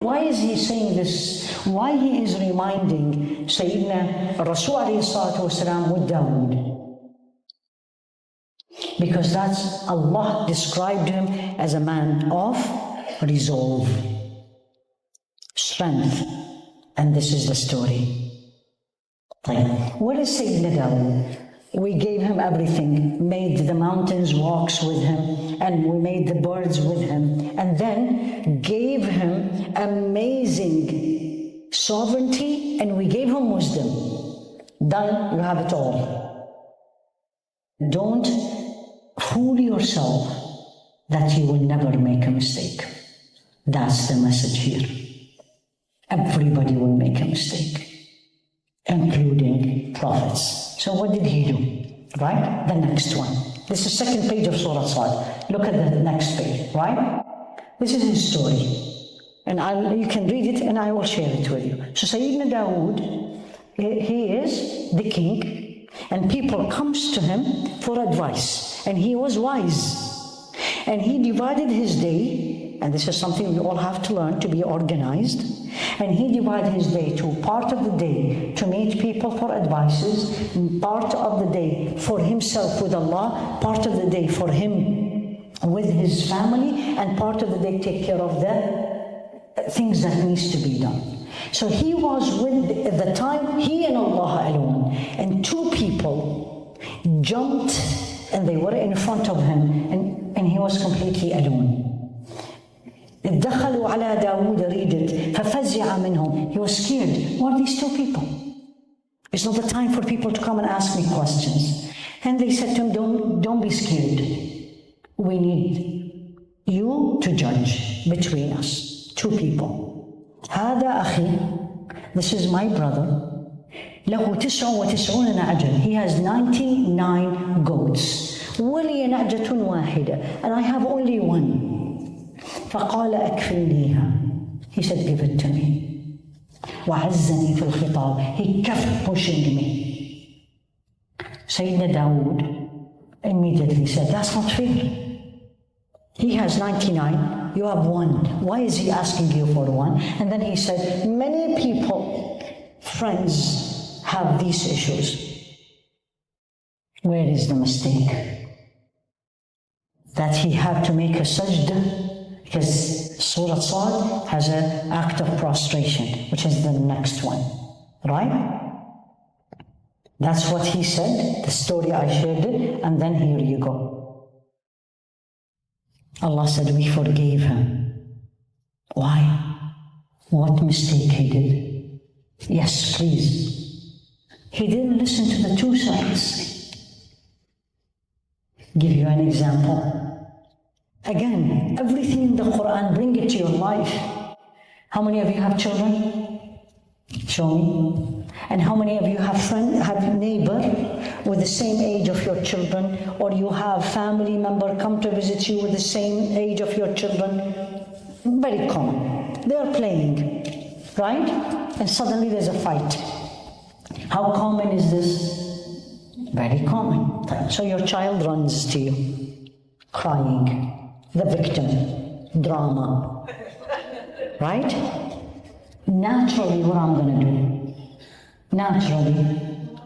Why is he saying this? Why he is reminding Sayyidina Rasul alayhi salatu wasalam with Dawud? Because that's Allah described him as a man of resolve, strength, and this is the story. What is Sayyidina Dawud? We gave him everything, made the mountains walks with him, and we made the birds with him, and then gave him amazing sovereignty, and we gave him wisdom. Done, you have it all. Don't fool yourself that you will never make a mistake. That's the message here. Everybody will make a mistake, including prophets. So what did he do? Right? The next one. This is the second page of Surah Sad. Look at the next page, right? This is his story. And you can read it and I will share it with you. So Sayyidina Dawud, he is the king, and people comes to him for advice. And he was wise. And he divided his day, and this is something we all have to learn, to be organized. And he divided his day to part of the day to meet people for advices, part of the day for himself with Allah, part of the day for him with his family, and part of the day take care of the things that needs to be done. So he was with, at the time, he and Allah alone, and two people jumped and they were in front of him, and he was completely alone. دخلوا على داود, read it, ففزع منهم. He was scared. Who are these two people? It's not the time for people to come and ask me questions. And they said to him, don't be scared. We need you to judge between us, two people. هذا أخي, this is my brother. له 99 نعجة. He has 99 goats. ولي نعجة واحدة, and I have only one. فقال أكفلنيها. He said, give it to me. وعزني في الخطاب. He kept pushing me. Sayyidina Dawud immediately said, that's not fair. He has 99, you have one. Why is he asking you for one? And then he said, many people, friends, have these issues. Where is the mistake? That he had to make a sajda, because Surah Sad has an act of prostration, which is the next one, right? That's what he said, the story I shared it, and then here you go. Allah said, we forgave him. Why? What mistake he did? Yes, please. He didn't listen to the two sides. Give you an example. Again, everything in the Quran, bring it to your life. How many of you have children? Show me. And how many of you have a neighbor with the same age of your children, or you have family member come to visit you with the same age of your children? Very common. They are playing, right? And suddenly there's a fight. How common is this? Very common. So your child runs to you, crying. The victim, drama, right? Naturally, what I'm going to do? Naturally,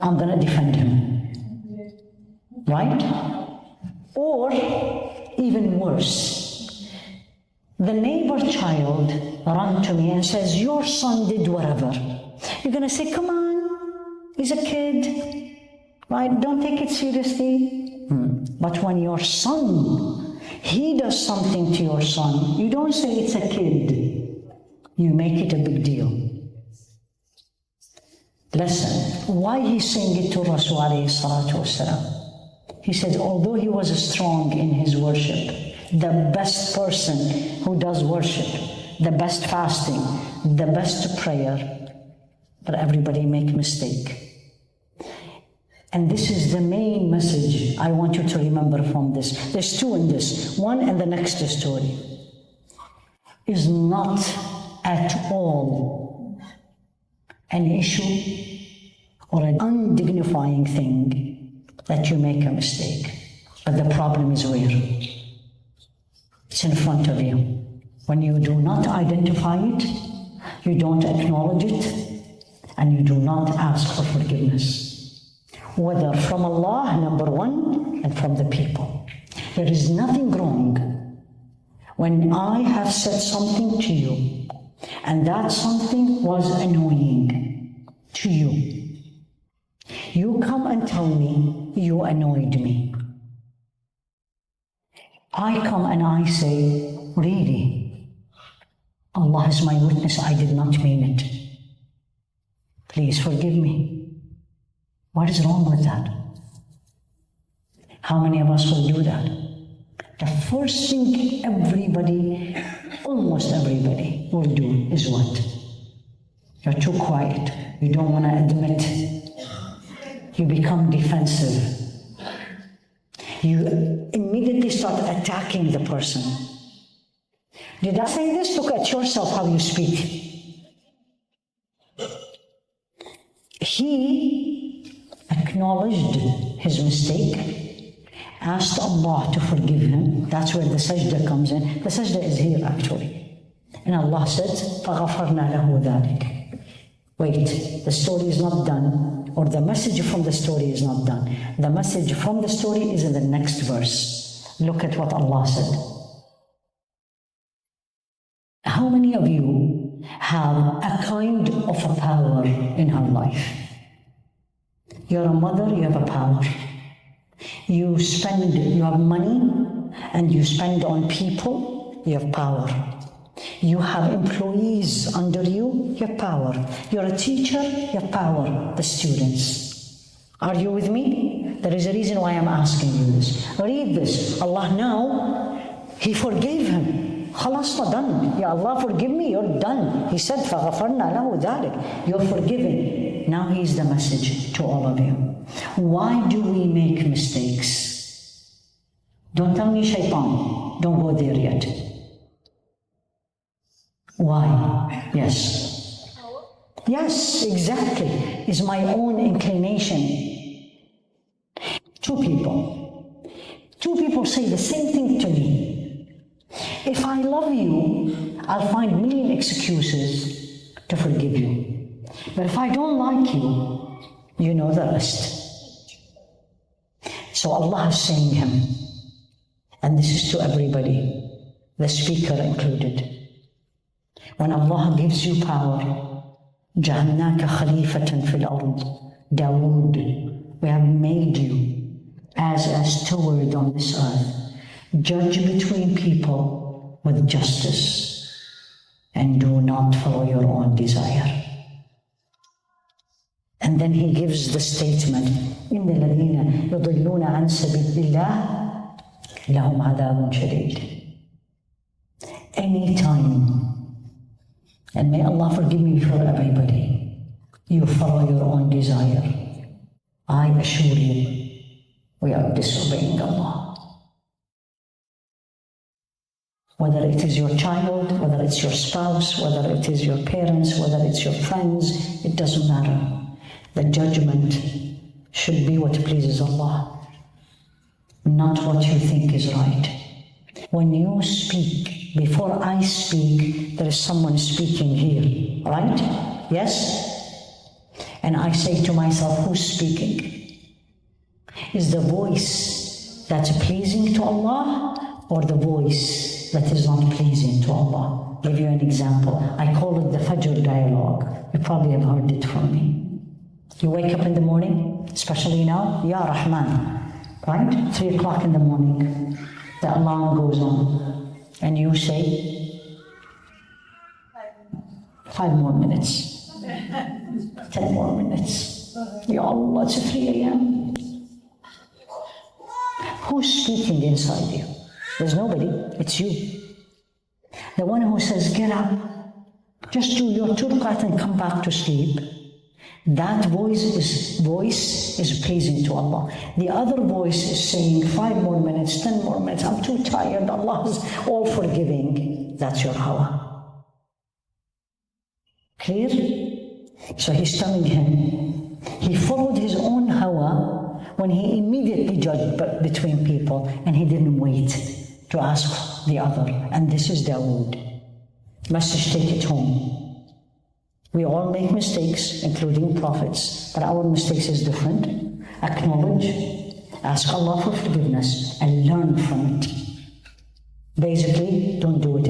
I'm going to defend him, right? Or even worse, the neighbor child runs to me and says, your son did whatever. You're going to say, come on, he's a kid, right? Don't take it seriously. But when your son, he does something to your son, you don't say it's a kid. You make it a big deal. Listen, why he's saying it to Rasul alayhi salatu wasalam? He said, although he was strong in his worship, the best person who does worship, the best fasting, the best prayer, but everybody make mistake. And this is the main message I want you to remember from this. There's two in this. One and the next story is not at all an issue or an undignifying thing that you make a mistake. But the problem is where? It's in front of you. when you do not identify it, you don't acknowledge it, and you do not ask for forgiveness, whether from Allah, number one, and from the people. There is nothing wrong when I have said something to you, and that something was annoying to you. You come and tell me you annoyed me. I come and I say, really, Allah is my witness, I did not mean it. Please forgive me. What is wrong with that? How many of us will do that? The first thing everybody, almost everybody, will do is what? You're too quiet. You don't want to admit. You become defensive. You immediately start attacking the person. Did I say this? Look at yourself how you speak. He acknowledged his mistake, asked Allah to forgive him. That's where the sajda comes in. The sajda is here actually. And Allah says, فَغَفَرْنَا لَهُ ذَلِكَ. Wait, the story is not done, or the message from the story is not done. The message from the story is in the next verse. Look at what Allah said. How many of you have a kind of a power in her life? You're a mother, you have a power. You have money and you spend on people, you have power. You have employees under you, you have power. You're a teacher, you have power, the students. Are you with me? There is a reason why I'm asking you this. Read this. Allah now, He forgave him. Khalas, done. Ya Allah, forgive me, you're done. He said, فَغَفَرْنَا لَهُ ذَلِكَ. You're forgiven. Now He's the message to all of you. Why do we make mistakes? Don't tell me shaitan. Don't go there yet. Why? Yes. Yes, exactly. It's my own inclination. Two people say the same thing to me. If I love you, I'll find a million excuses to forgive you. But if I don't like you, you know the rest. So Allah is saying him, and this is to everybody, the speaker included. When Allah gives you power, جَعَلْنَاكَ خَلِيفَةً فِي الْأَرْضِ Dawud, we have made you as a steward on this earth. Judge between people with justice and do not follow your own desire. And then he gives the statement, إِنَّ الَّذِينَ يُضِلُّونَ عَنْ سَبِيلِ اللَّهِ لَهُمْ عَذَابٌ شَدِيدٌ. Anytime, and may Allah forgive me for everybody, you follow your own desire, I assure you, we are disobeying Allah. Whether it is your child, whether it's your spouse, whether it is your parents, whether it's your friends, it doesn't matter. The judgment should be what pleases Allah, not what you think is right. When you speak, before I speak, there is someone speaking here, right? Yes? And I say to myself, who's speaking? Is the voice that's pleasing to Allah or the voice that is not pleasing to Allah? I'll give you an example. I call it the Fajr dialogue. You probably have heard it from me. You wake up in the morning, especially now, Ya Rahman, right? 3 o'clock in the morning, the alarm goes on, and you say, 5 more minutes, 10 more minutes. Ya Allah, it's 3 a.m. Who's speaking inside you? There's nobody, it's you. The one who says, get up, just do your 2 rakat and come back to sleep. That voice is pleasing to Allah. The other voice is saying 5 more minutes, 10 more minutes, I'm too tired, Allah is all forgiving. That's your hawa. Clear? So he's telling him, he followed his own hawa when he immediately judged between people, and he didn't wait to ask the other. And this is Dawud. Message, take it home. We all make mistakes, including prophets, but our mistakes is different. Acknowledge, ask Allah for forgiveness, and learn from it. Basically, don't do it